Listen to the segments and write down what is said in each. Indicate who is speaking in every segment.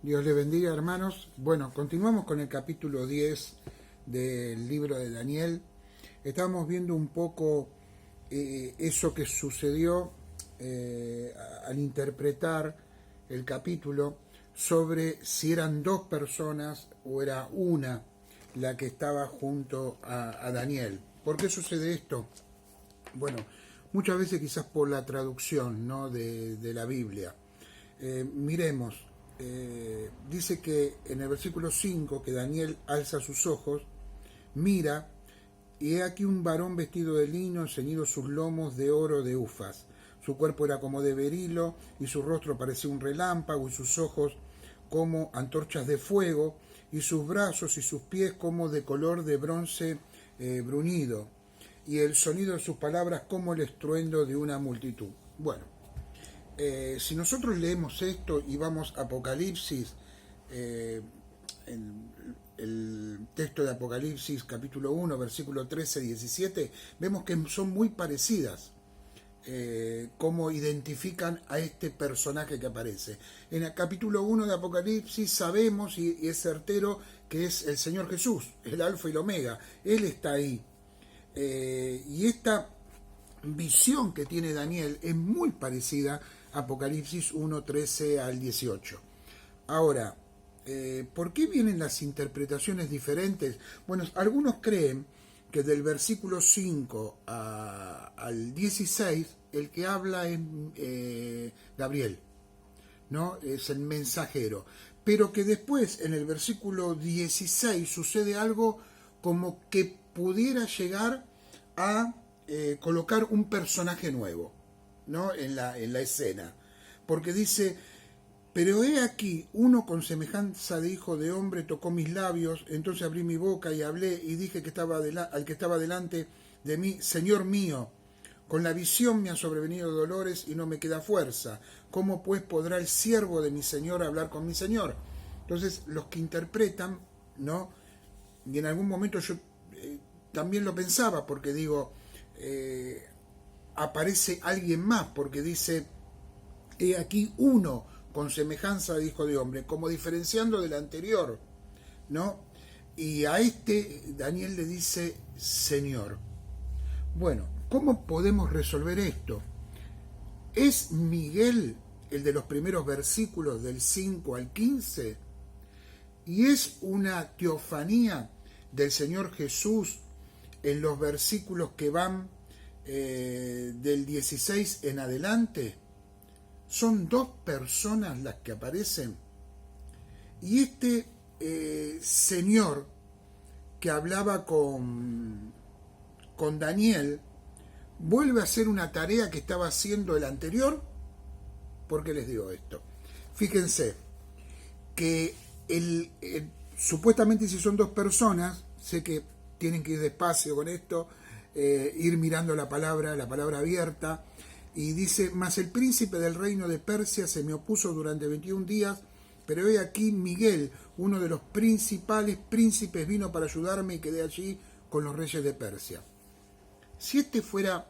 Speaker 1: Dios le bendiga, hermanos. Bueno, continuamos con el capítulo 10 del libro de Daniel. Estamos viendo un poco eso que sucedió al interpretar el capítulo sobre si eran dos personas o era una la que estaba junto a Daniel. ¿Por qué sucede esto? Bueno, muchas veces quizás por la traducción, ¿no?, de la Biblia. Miremos, dice que en el versículo 5 que Daniel alza sus ojos, mira, y he aquí un varón vestido de lino, ceñido sus lomos de oro de ufas. Su cuerpo era como de berilo, y su rostro parecía un relámpago, y sus ojos como antorchas de fuego, y sus brazos y sus pies como de color de bronce bruñido, y el sonido de sus palabras como el estruendo de una multitud. Bueno, si nosotros leemos esto y vamos a Apocalipsis, eh, el texto de Apocalipsis capítulo 1, versículo 13-17, vemos que son muy parecidas, cómo identifican a este personaje que aparece. En el capítulo 1 de Apocalipsis sabemos, y es certero, que es el Señor Jesús, el Alfa y el Omega. Él está ahí. Y esta visión que tiene Daniel es muy parecida a Apocalipsis 1, 13 al 18. Ahora, ¿por qué vienen las interpretaciones diferentes? Bueno, algunos creen que del versículo 5 al 16 el que habla es Gabriel, ¿no? Es el mensajero. Pero que después en el versículo 16 sucede algo como que pudiera llegar a colocar un personaje nuevo, ¿no?, en la escena. Porque dice, pero he aquí, uno con semejanza de hijo de hombre tocó mis labios, entonces abrí mi boca y hablé y dije que al que estaba delante de mí, Señor mío, con la visión me ha sobrevenido dolores y no me queda fuerza. ¿Cómo pues podrá el siervo de mi Señor hablar con mi Señor? Entonces, los que interpretan, ¿no? Y en algún momento yo también lo pensaba, porque digo, aparece alguien más, porque dice, he aquí uno con semejanza de hijo de hombre, como diferenciando del anterior, ¿no? Y a este Daniel le dice Señor. Bueno, ¿cómo podemos resolver esto? ¿Es Miguel el de los primeros versículos del 5 al 15? ¿Y es una teofanía del Señor Jesús en los versículos que van del 16 en adelante? Son dos personas las que aparecen. Y este señor que hablaba con Daniel vuelve a hacer una tarea que estaba haciendo el anterior. ¿Por qué les digo esto? Fíjense que supuestamente si son dos personas, sé que tienen que ir despacio con esto, ir mirando la palabra abierta, y dice, mas el príncipe del reino de Persia se me opuso durante 21 días, pero he aquí Miguel, uno de los principales príncipes, vino para ayudarme y quedé allí con los reyes de Persia. Si este fuera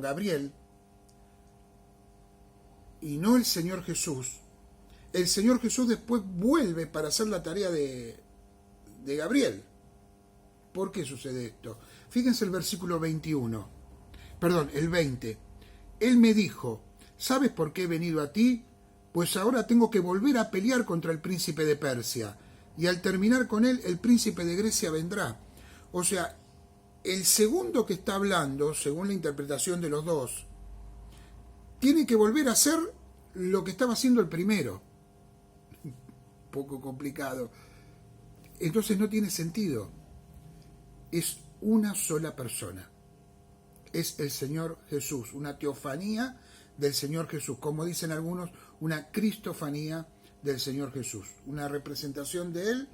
Speaker 1: Gabriel, y no el Señor Jesús después vuelve para hacer la tarea de Gabriel. ¿Por qué sucede esto? Fíjense el versículo 21, el 20. Él me dijo, ¿sabes por qué he venido a ti? Pues ahora tengo que volver a pelear contra el príncipe de Persia, y al terminar con él, el príncipe de Grecia vendrá. O sea, el segundo que está hablando, según la interpretación de los dos, tiene que volver a hacer lo que estaba haciendo el primero. Un poco complicado. Entonces no tiene sentido. Es una sola persona. Es el Señor Jesús, una teofanía del Señor Jesús, como dicen algunos, una cristofanía del Señor Jesús, una representación de Él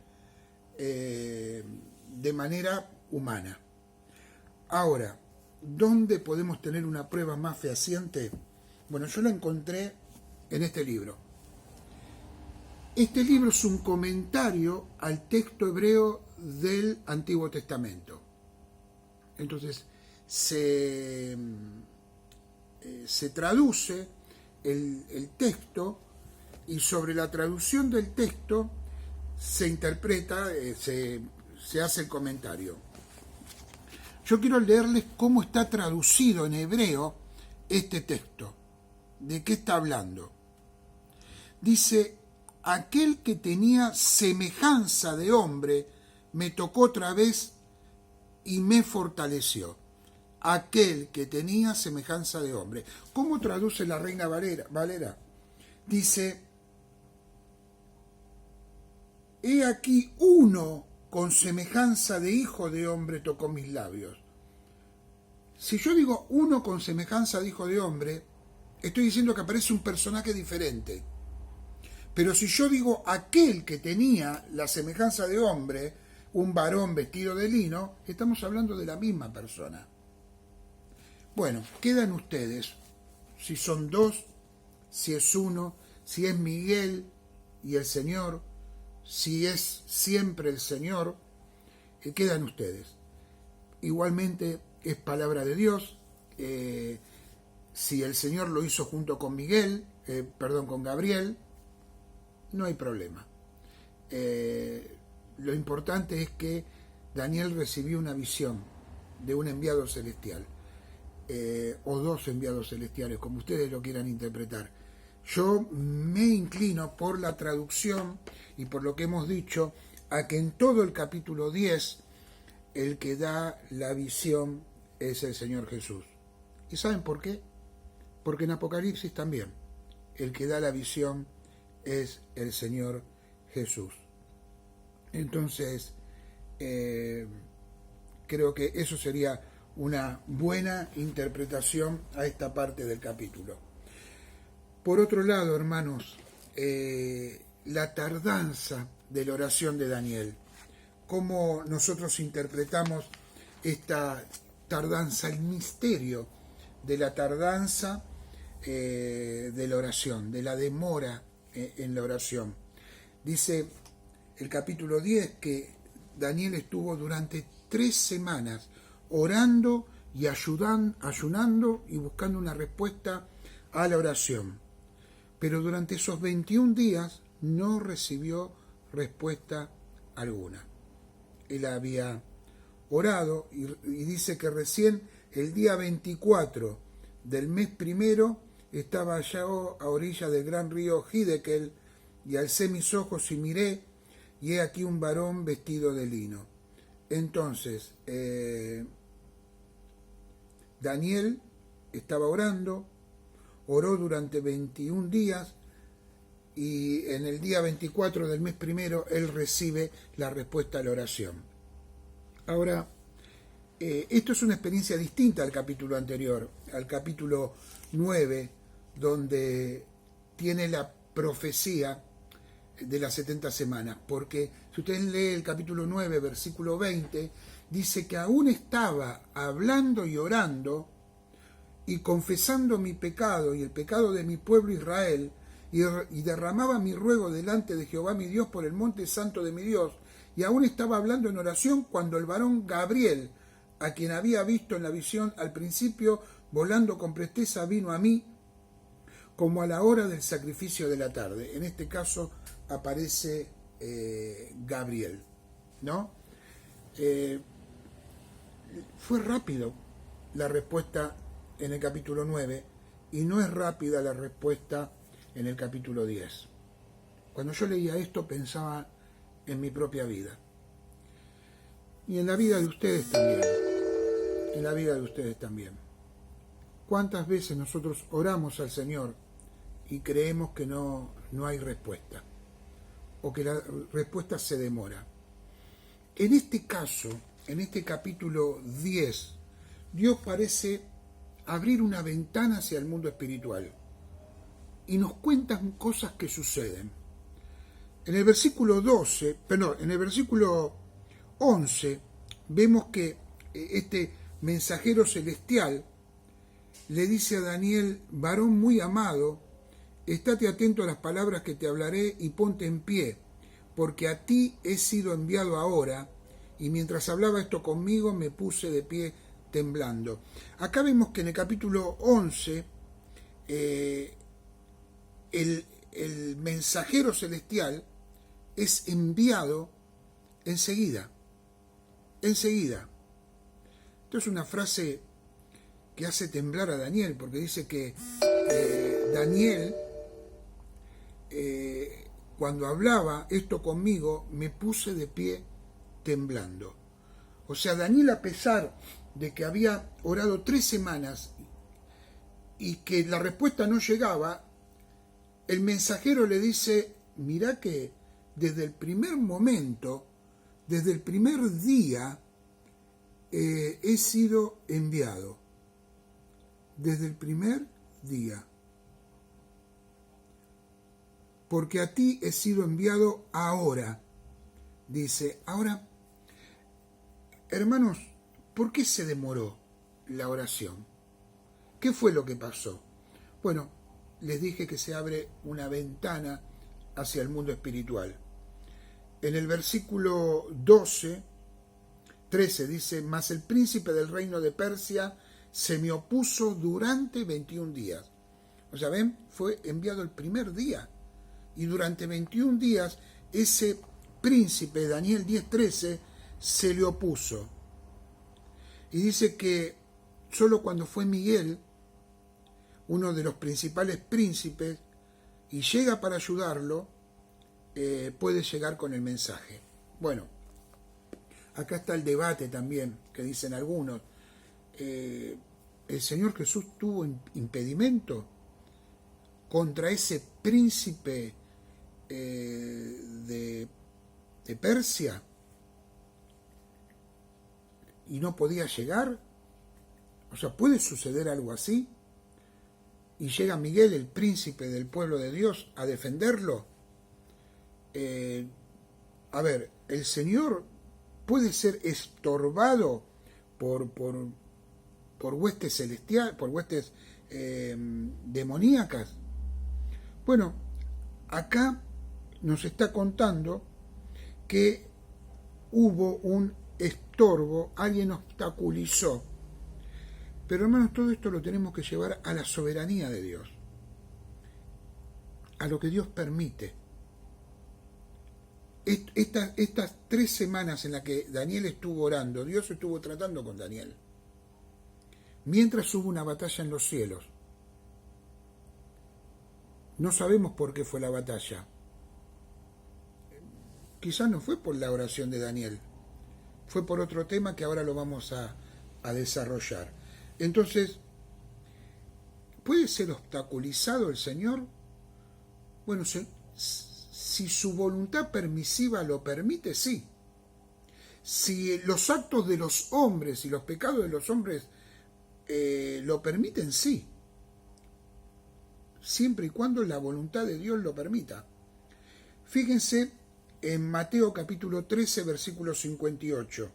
Speaker 1: de manera humana. Ahora, ¿dónde podemos tener una prueba más fehaciente? Bueno, yo la encontré en este libro. Este libro es un comentario al texto hebreo del Antiguo Testamento. Entonces, se traduce el texto y sobre la traducción del texto se interpreta, se hace el comentario. Yo quiero leerles cómo está traducido en hebreo este texto. ¿De qué está hablando? Dice, aquel que tenía semejanza de hombre me tocó otra vez y me fortaleció. Aquel que tenía semejanza de hombre. ¿Cómo traduce la Reina Valera? Dice, he aquí uno con semejanza de hijo de hombre tocó mis labios. Si yo digo uno con semejanza de hijo de hombre, estoy diciendo que aparece un personaje diferente. Pero si yo digo aquel que tenía la semejanza de hombre, un varón vestido de lino, estamos hablando de la misma persona. Bueno, quedan ustedes, si son dos, si es uno, si es Miguel y el Señor, si es siempre el Señor, quedan ustedes. Igualmente es palabra de Dios, si el Señor lo hizo junto con con Gabriel, no hay problema. Lo importante es que Daniel recibió una visión de un enviado celestial, o dos enviados celestiales, como ustedes lo quieran interpretar. Yo me inclino por la traducción y por lo que hemos dicho, a que en todo el capítulo 10, el que da la visión es el Señor Jesús. ¿Y saben por qué? Porque en Apocalipsis también, el que da la visión es el Señor Jesús. Entonces, creo que eso sería una buena interpretación a esta parte del capítulo. Por otro lado, hermanos, la tardanza de la oración de Daniel. ¿Cómo nosotros interpretamos esta tardanza, el misterio de la tardanza de la oración, de la demora en la oración? Dice el capítulo 10 que Daniel estuvo durante 3 semanas orando y ayunando y buscando una respuesta a la oración. Pero durante esos 21 días no recibió respuesta alguna. Él había orado y dice que recién el día 24 del mes primero estaba allá a orilla del gran río Hiddekel y alcé mis ojos y miré y he aquí un varón vestido de lino. Entonces, Daniel estaba orando, oró durante 21 días y en el día 24 del mes primero él recibe la respuesta a la oración. Ahora, esto es una experiencia distinta al capítulo anterior, al capítulo 9, donde tiene la profecía de las 70 semanas, porque si ustedes leen el capítulo 9, versículo 20, dice que aún estaba hablando y orando y confesando mi pecado y el pecado de mi pueblo Israel, y derramaba mi ruego delante de Jehová mi Dios por el monte santo de mi Dios, y aún estaba hablando en oración cuando el varón Gabriel, a quien había visto en la visión al principio, volando con presteza, vino a mí como a la hora del sacrificio de la tarde. En este caso aparece Gabriel, ¿no? Fue rápido la respuesta en el capítulo 9 y no es rápida la respuesta en el capítulo 10. Cuando yo leía esto pensaba en mi propia vida y en la vida de ustedes también, en la vida de ustedes también. ¿Cuántas veces nosotros oramos al Señor y creemos que no hay respuesta o que la respuesta se demora? En este caso, en este capítulo 10, Dios parece abrir una ventana hacia el mundo espiritual y nos cuentan cosas que suceden. En el versículo 11 vemos que este mensajero celestial le dice a Daniel: varón muy amado, estate atento a las palabras que te hablaré y ponte en pie, porque a ti he sido enviado ahora. Y mientras hablaba esto conmigo me puse de pie temblando. Acá vemos que en el capítulo 11 el mensajero celestial es enviado enseguida. Enseguida. Esto es una frase que hace temblar a Daniel, porque dice que Daniel, cuando hablaba esto conmigo, me puse de pie temblando. O sea, Daniel, a pesar de que había orado 3 semanas y que la respuesta no llegaba, el mensajero le dice, mirá que desde el primer momento, desde el primer día, he sido enviado. Desde el primer día. Porque a ti he sido enviado ahora. Dice, ahora, hermanos, ¿por qué se demoró la oración? ¿Qué fue lo que pasó? Bueno, les dije que se abre una ventana hacia el mundo espiritual. En el versículo 13 dice, mas el príncipe del reino de Persia se me opuso durante 21 días. O sea, ven, fue enviado el primer día. Y durante 21 días ese príncipe, Daniel 10:13, se le opuso. Y dice que solo cuando fue Miguel, uno de los principales príncipes, y llega para ayudarlo, puede llegar con el mensaje. Bueno, acá está el debate también, que dicen algunos. ¿El Señor Jesús tuvo impedimento contra ese príncipe de Persia y no podía llegar? O sea, ¿puede suceder algo así? Y llega Miguel, el príncipe del pueblo de Dios, a defenderlo. A ver, el Señor puede ser estorbado por huestes celestiales, por huestes demoníacas. Bueno, acá nos está contando que hubo un estorbo, alguien obstaculizó. Pero hermanos, todo esto lo tenemos que llevar a la soberanía de Dios, a lo que Dios permite. Estas 3 semanas en las que Daniel estuvo orando, Dios estuvo tratando con Daniel. Mientras hubo una batalla en los cielos. No sabemos por qué fue la batalla. Quizás no fue por la oración de Daniel. Fue por otro tema que ahora lo vamos a desarrollar. Entonces, ¿puede ser obstaculizado el Señor? Bueno, si su voluntad permisiva lo permite, sí. Si los actos de los hombres y los pecados de los hombres lo permiten, sí. Siempre y cuando la voluntad de Dios lo permita. Fíjense en Mateo capítulo 13, versículo 58.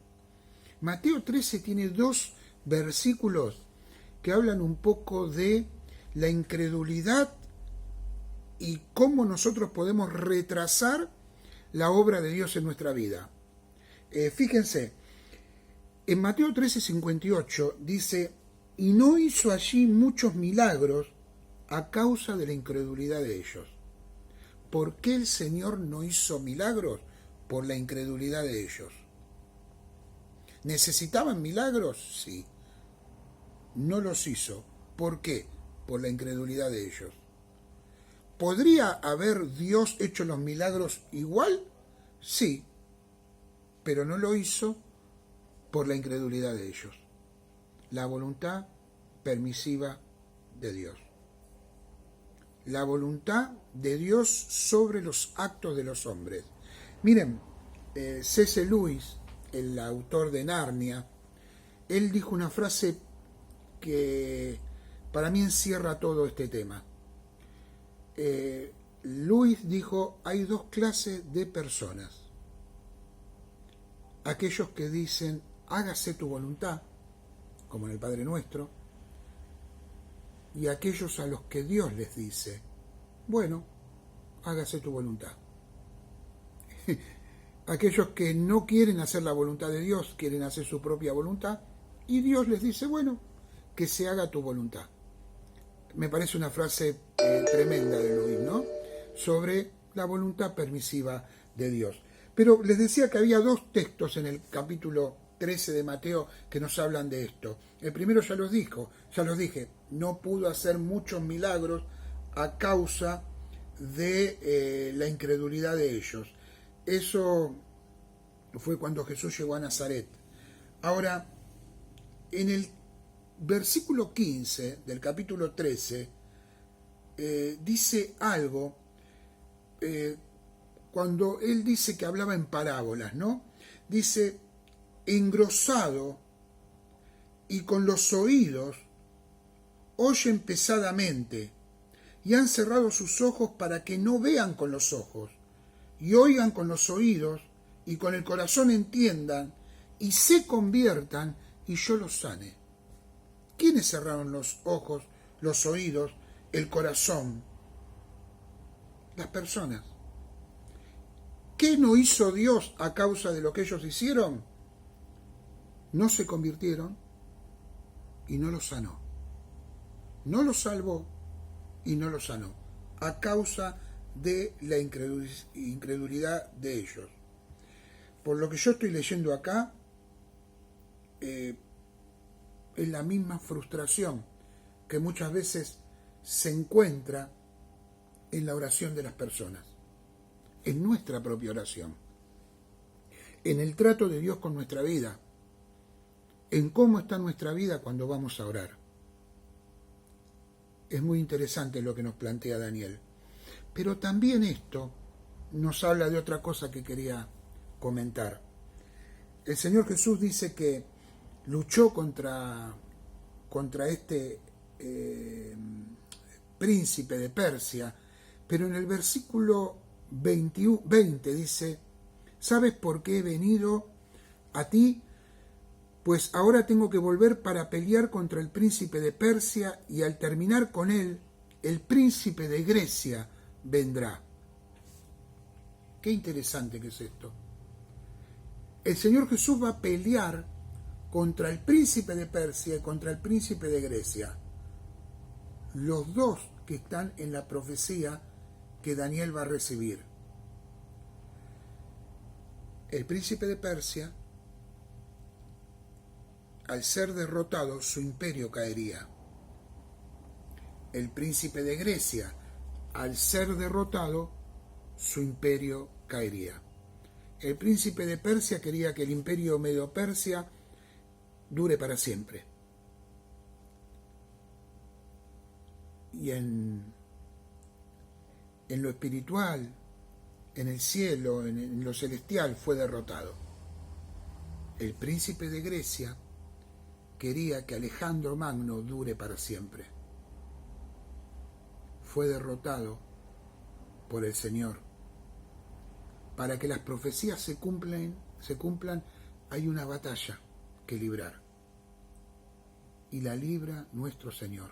Speaker 1: Mateo 13 tiene 2 versículos que hablan un poco de la incredulidad y cómo nosotros podemos retrasar la obra de Dios en nuestra vida. Fíjense, en Mateo 13, 58 dice, y no hizo allí muchos milagros a causa de la incredulidad de ellos. ¿Por qué el Señor no hizo milagros? Por la incredulidad de ellos. ¿Necesitaban milagros? Sí. No los hizo. ¿Por qué? Por la incredulidad de ellos. ¿Podría haber Dios hecho los milagros igual? Sí. Pero no lo hizo por la incredulidad de ellos. La voluntad permisiva de Dios. La voluntad de Dios sobre los actos de los hombres. Miren, C.S. Lewis, el autor de Narnia, él dijo una frase que para mí encierra todo este tema. Lewis dijo, hay 2 clases de personas. Aquellos que dicen, hágase tu voluntad, como en el Padre Nuestro, y aquellos a los que Dios les dice, bueno, hágase tu voluntad. Aquellos que no quieren hacer la voluntad de Dios, quieren hacer su propia voluntad, y Dios les dice, bueno, que se haga tu voluntad. Me parece una frase tremenda de Luis, ¿no? Sobre la voluntad permisiva de Dios. Pero les decía que había dos textos en el capítulo 13 de Mateo que nos hablan de esto. El primero ya los dije, no pudo hacer muchos milagros a causa de la incredulidad de ellos. Eso fue cuando Jesús llegó a Nazaret. Ahora, en el versículo 15 del capítulo 13, dice algo, cuando él dice que hablaba en parábolas, ¿no? Dice, engrosado y con los oídos, oyen pesadamente, y han cerrado sus ojos para que no vean con los ojos, y oigan con los oídos, y con el corazón entiendan, y se conviertan, y yo los sane. ¿Quiénes cerraron los ojos, los oídos, el corazón? Las personas. ¿Qué no hizo Dios a causa de lo que ellos hicieron? No se convirtieron y no los sanó. No los salvó y no los sanó, a causa de la incredulidad de ellos. Por lo que yo estoy leyendo acá, es la misma frustración que muchas veces se encuentra en la oración de las personas, en nuestra propia oración, en el trato de Dios con nuestra vida, en cómo está nuestra vida cuando vamos a orar. Es muy interesante lo que nos plantea Daniel. Pero también esto nos habla de otra cosa que quería comentar. El Señor Jesús dice que luchó contra este príncipe de Persia, pero en el versículo 20 dice, ¿sabes por qué he venido a ti? Pues ahora tengo que volver para pelear contra el príncipe de Persia, y al terminar con él, el príncipe de Grecia vendrá. Qué interesante que es esto. El Señor Jesús va a pelear contra el príncipe de Persia y contra el príncipe de Grecia. Los dos que están en la profecía que Daniel va a recibir. El príncipe de Persia, al ser derrotado, su imperio caería. El príncipe de Grecia, al ser derrotado, su imperio caería. El príncipe de Persia quería que el imperio medo-persia dure para siempre. Y en lo espiritual, en el cielo, en lo celestial, fue derrotado. El príncipe de Grecia quería que Alejandro Magno dure para siempre. Fue derrotado por el Señor. Para que las profecías se cumplan, hay una batalla que librar. Y la libra nuestro Señor.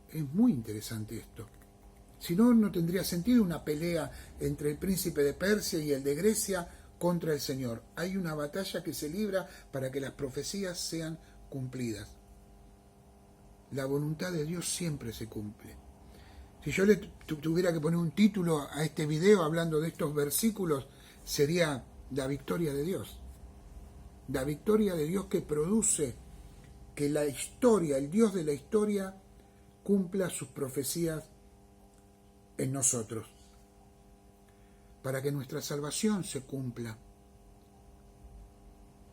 Speaker 1: Es muy interesante esto. Si no, no tendría sentido una pelea entre el príncipe de Persia y el de Grecia contra el Señor. Hay una batalla que se libra para que las profecías sean cumplidas. La voluntad de Dios siempre se cumple. Si yo le tuviera que poner un título a este video hablando de estos versículos, sería la victoria de Dios. La victoria de Dios que produce que la historia, el Dios de la historia, cumpla sus profecías en nosotros. Para que nuestra salvación se cumpla,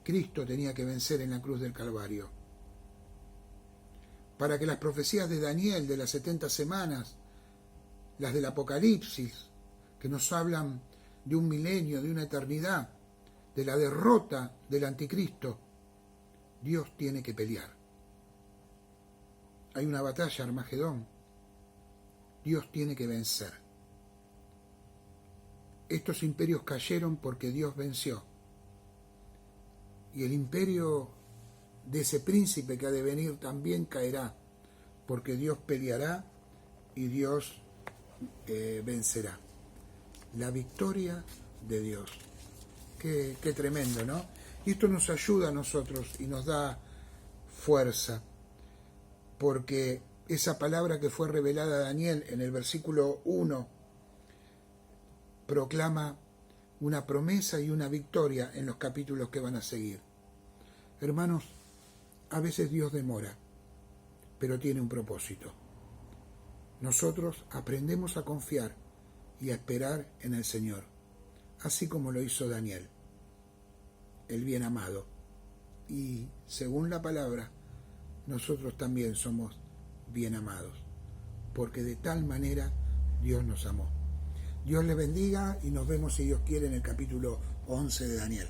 Speaker 1: Cristo tenía que vencer en la cruz del Calvario. Para que las profecías de Daniel de las 70 semanas, las del Apocalipsis, que nos hablan de un milenio, de una eternidad, de la derrota del anticristo, Dios tiene que pelear. Hay una batalla, Armagedón. Dios tiene que vencer. Estos imperios cayeron porque Dios venció. Y el imperio de ese príncipe que ha de venir también caerá, porque Dios peleará y Dios vencerá. La victoria de Dios. Qué tremendo, ¿no? Y esto nos ayuda a nosotros y nos da fuerza, porque esa palabra que fue revelada a Daniel en el versículo 1 proclama una promesa y una victoria en los capítulos que van a seguir. Hermanos, a veces Dios demora, pero tiene un propósito. Nosotros aprendemos a confiar y a esperar en el Señor, así como lo hizo Daniel, el bien amado. Y según la palabra, nosotros también somos bien amados, porque de tal manera Dios nos amó. Dios les bendiga y nos vemos, si Dios quiere, en el capítulo 11 de Daniel.